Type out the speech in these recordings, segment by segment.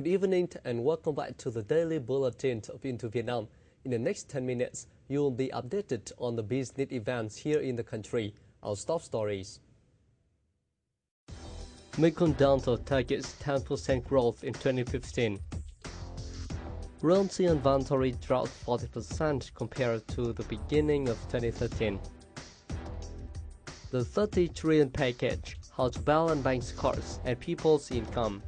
evening and welcome back to the daily bulletin of Into Vietnam. In the next 10 minutes, you will be updated on the business events here in the country. Our top stories. Mekong Delta targets 10% growth in 2015. Royalty inventory dropped 40% compared to the beginning of 2013. The 30 trillion package, how to balance banks' costs and people's income.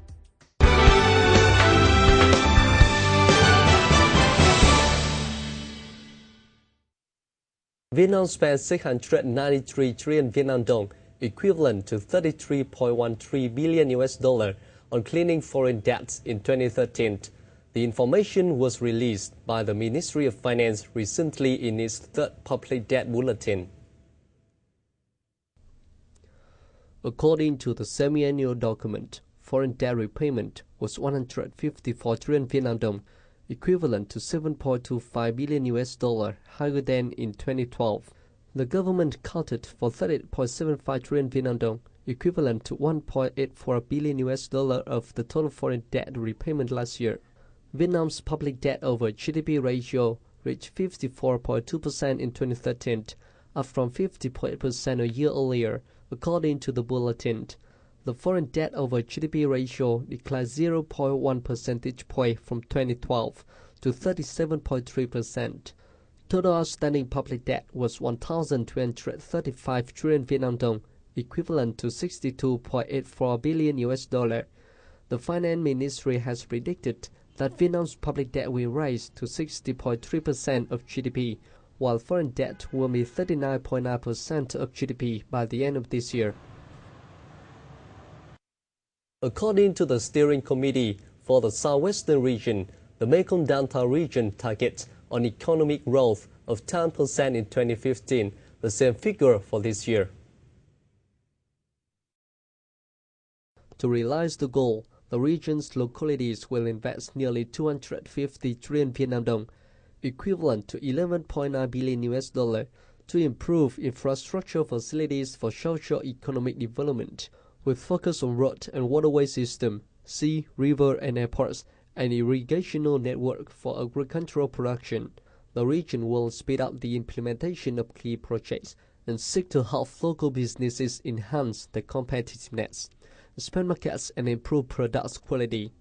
Vietnam spent 693 trillion Vietnam dong, equivalent to 33.13 billion US dollar, on cleaning foreign debts in 2013. The information was released by the Ministry of Finance recently in its third public debt bulletin. According to the semi-annual document, foreign debt repayment was 154 trillion Vietnam dong, equivalent to 7.25 billion US dollar, higher than in 2012. The government accounted for 30.75 trillion Vietnam dong, equivalent to 1.84 billion US dollar of the total foreign debt repayment last year. Vietnam's public debt over GDP ratio reached 54.2% in 2013, up from 50.8% a year earlier, according to the bulletin. The foreign debt over GDP ratio declined 0.1 percentage point from 2012 to 37.3%. Total outstanding public debt was 1,235 trillion Vietnam dong, equivalent to 62.84 billion US dollar. The Finance Ministry has predicted that Vietnam's public debt will rise to 60.3% of GDP, while foreign debt will be 39.9% of GDP by the end of this year. According to the Steering Committee for the Southwestern region, the Mekong Delta region targets on economic growth of 10% in 2015, the same figure for this year. To realize the goal, the region's localities will invest nearly 250 trillion Vietnam dong, equivalent to 11.9 billion US dollar, to improve infrastructure facilities for socio-economic development, with focus on road and waterway system, sea, river and airports, and irrigational network for agricultural production. The region will speed up the implementation of key projects and seek to help local businesses enhance their competitiveness, expand markets and improve products quality.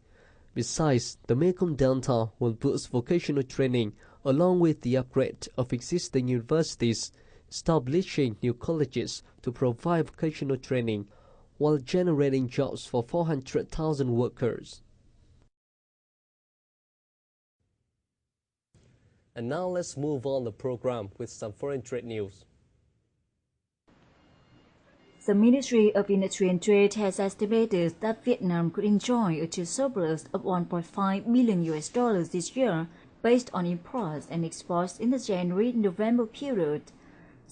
Besides, the Mekong Delta will boost vocational training along with the upgrade of existing universities, establishing new colleges to provide vocational training, while generating jobs for 400,000 workers. And now let's move on the program with some foreign trade news. The Ministry of Industry and Trade has estimated that Vietnam could enjoy a trade surplus of 1.5 billion US dollars this year based on imports and exports in the January-November period.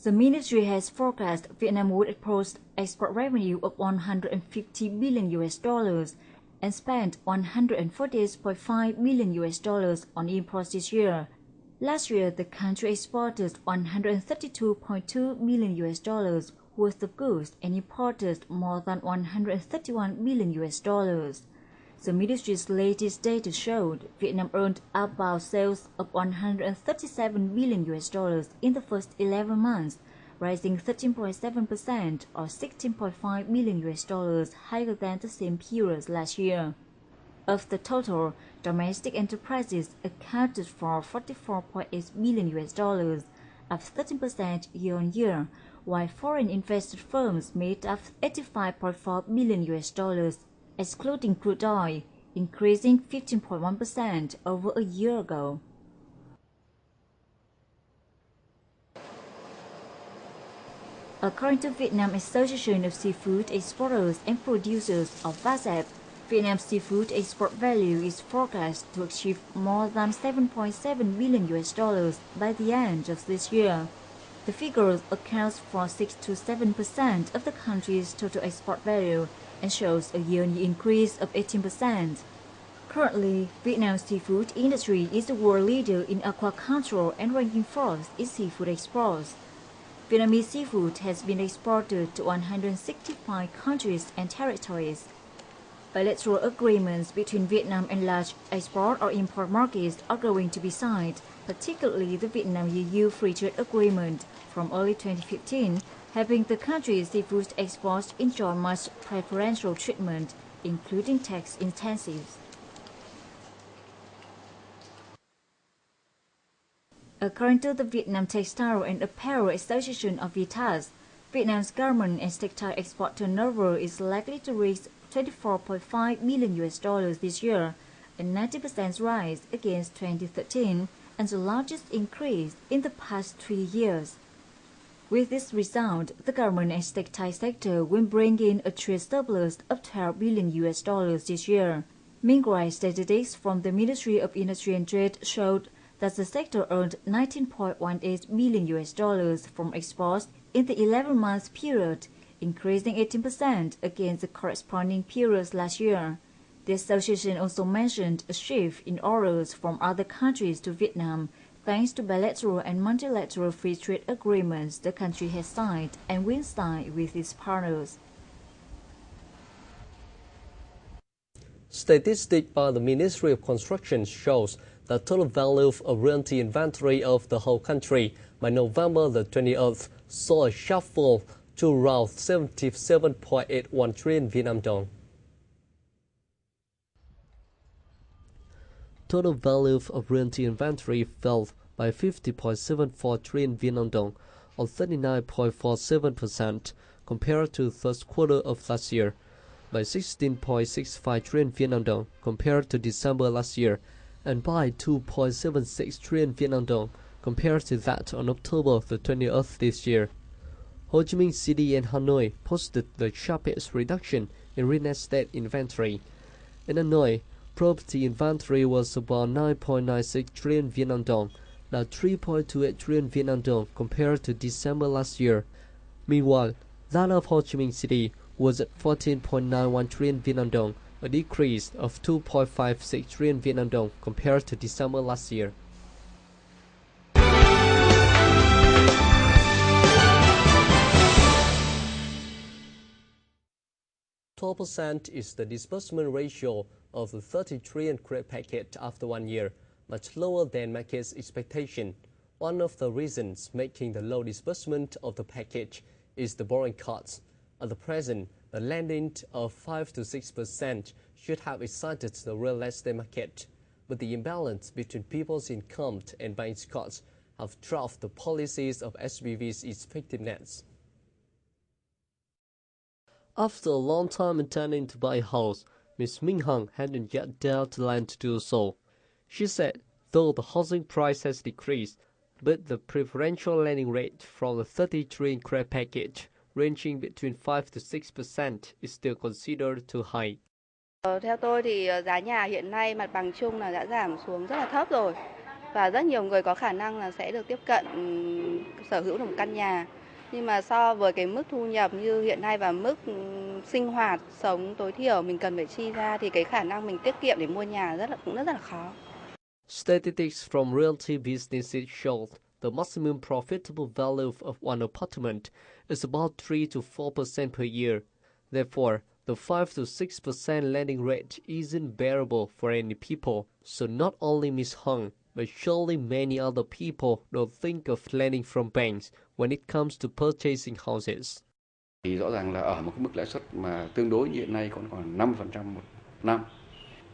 The ministry has forecast Vietnam would post export revenue of 150 billion US dollars and spend 148.5 billion US dollars on imports this year. Last year, the country exported 132.2 billion US dollars worth of goods and imported more than 131 billion US dollars. The ministry's latest data showed Vietnam earned outbound sales of 137 billion US dollars in the first 11 months, rising 13.7% or 16.5 billion US dollars higher than the same period last year. Of the total, domestic enterprises accounted for 44.8 billion US dollars, up 13% year-on-year, while foreign invested firms made up 85.4 billion US dollars, excluding crude oil, increasing 15.1% over a year ago. According to Vietnam Association of Seafood Exporters and Producers of VASEP, Vietnam's seafood export value is forecast to achieve more than 7.7 billion US dollars by the end of this year. The figure accounts for 6 to 7% of the country's total export value and shows a yearly increase of 18%. Currently, Vietnam's seafood industry is the world leader in aquaculture and ranking fourth in seafood exports. Vietnamese seafood has been exported to 165 countries and territories. Bilateral agreements between Vietnam and large export or import markets are going to be signed, particularly the Vietnam-EU Free Trade Agreement from early 2015, helping the country's seafood exports enjoy much preferential treatment, including tax incentives. According to the Vietnam Textile and Apparel Association of VITV, Vietnam's garment and textile export turnover is likely to reach $24.5 million this year, a 90% rise against 2013 and the largest increase in the past 3 years. With this result, the garment and textile sector will bring in a trade surplus of $12 billion this year. Meanwhile, statistics from the Ministry of Industry and Trade showed that the sector earned $19.18 billion from exports in the 11-month period, increasing 18% against the corresponding periods last year. The association also mentioned a shift in orders from other countries to Vietnam, thanks to bilateral and multilateral free trade agreements the country has signed and will sign with its partners. Statistics by the Ministry of Construction shows the total value of realty inventory of the whole country by November the 20th saw a sharp fall to around 77.81 trillion Vietnam dong. Total value of realty inventory fell by 50.74 trillion Vietnam dong, or 39.47% compared to the first quarter of last year, by 16.65 trillion Vietnam dong compared to December last year, and by 2.76 trillion Vietnam dong compared to that on October the 20th this year. Ho Chi Minh City and Hanoi posted the sharpest reduction in real estate inventory. In Hanoi, property inventory was about 9.96 trillion Vietnam dong, now 3.28 trillion Vietnam dong compared to December last year. Meanwhile, that of Ho Chi Minh City was at 14.91 trillion Vietnam dong, a decrease of 2.56 trillion Vietnam dong compared to December last year. %12% is the disbursement ratio of the 30 trillion credit package after 1 year, much lower than market's expectation. One of the reasons making the low disbursement of the package is the borrowing costs. At the present, the lending of 5 to 6% should have excited the real estate market, but the imbalance between people's income and bank costs have dropped the policies of SBV's effectiveness. After a long time intending to buy a house, Ms. Minh Hằng hadn't yet dared to land to do so. She said, though the housing price has decreased, but the preferential lending rate from the 30 trillion credit package ranging between 5 to 6% is still considered too high. Theo tôi thì giá nhà hiện nay mặt bằng chung là đã giảm xuống rất là thấp rồi và rất nhiều người có khả năng là sẽ được tiếp cận sở hữu một căn nhà. Nhưng mà so với cái mức thu nhập như hiện nay và mức sinh hoạt sống tối thiểu mình cần phải chi ra thì cái khả năng mình tiết kiệm để mua nhà cũng rất là khó. Statistics from realty businesses show the maximum profitable value of one apartment is about 3 to 4% per year. Therefore, the 5 to 6% lending rate isn't bearable for any people. So not only Ms. Hằng, but surely many other people don't think of lending from banks when it comes to purchasing houses. Thì rõ ràng là ở một cái mức lãi suất mà tương đối như hiện nay còn 5% một năm,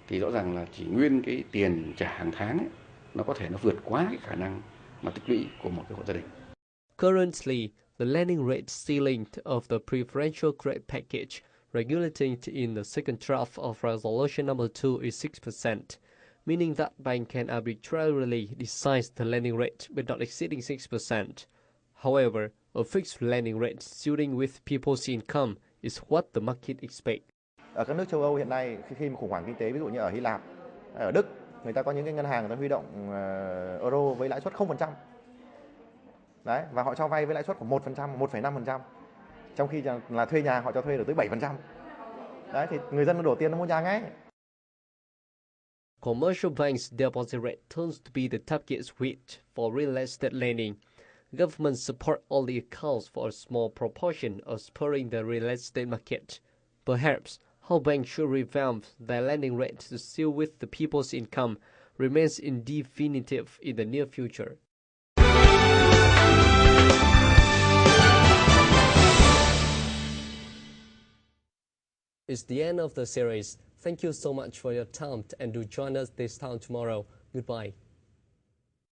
thì rõ ràng là chỉ nguyên cái tiền trả hàng tháng ấy, nó có thể nó vượt quá cái khả năng mà tích lũy của một cái hộ gia đình. Currently, the lending rate ceiling of the preferential credit package regulated in the second draft of Resolution number 2 is 6%, meaning that bank can arbitrarily decide the lending rate but not exceeding 6%. However, a fixed lending rate suiting with people's income is what the market expects. Ở các nước châu Âu hiện nay, khi mà khủng hoảng kinh tế, ví dụ như ở Hy Lạp, ở Đức, người ta có những cái ngân hàng người ta huy động euro với lãi suất 0%. Đấy, và họ cho vay với lãi suất của 1%, 1,5%. Trong khi là thuê nhà họ cho thuê được tới 7%. Đấy, thì người dân nó đổ tiền nó mua nhà ngay. Commercial banks' deposit rate turns to be the target switch for real estate lending. Government support only accounts for a small proportion of spurring the real estate market. Perhaps how banks should revamp their lending rate to deal with the people's income remains indefinitive in the near future. It's the end of the series. Thank you so much for your time and do join us this time tomorrow. Goodbye.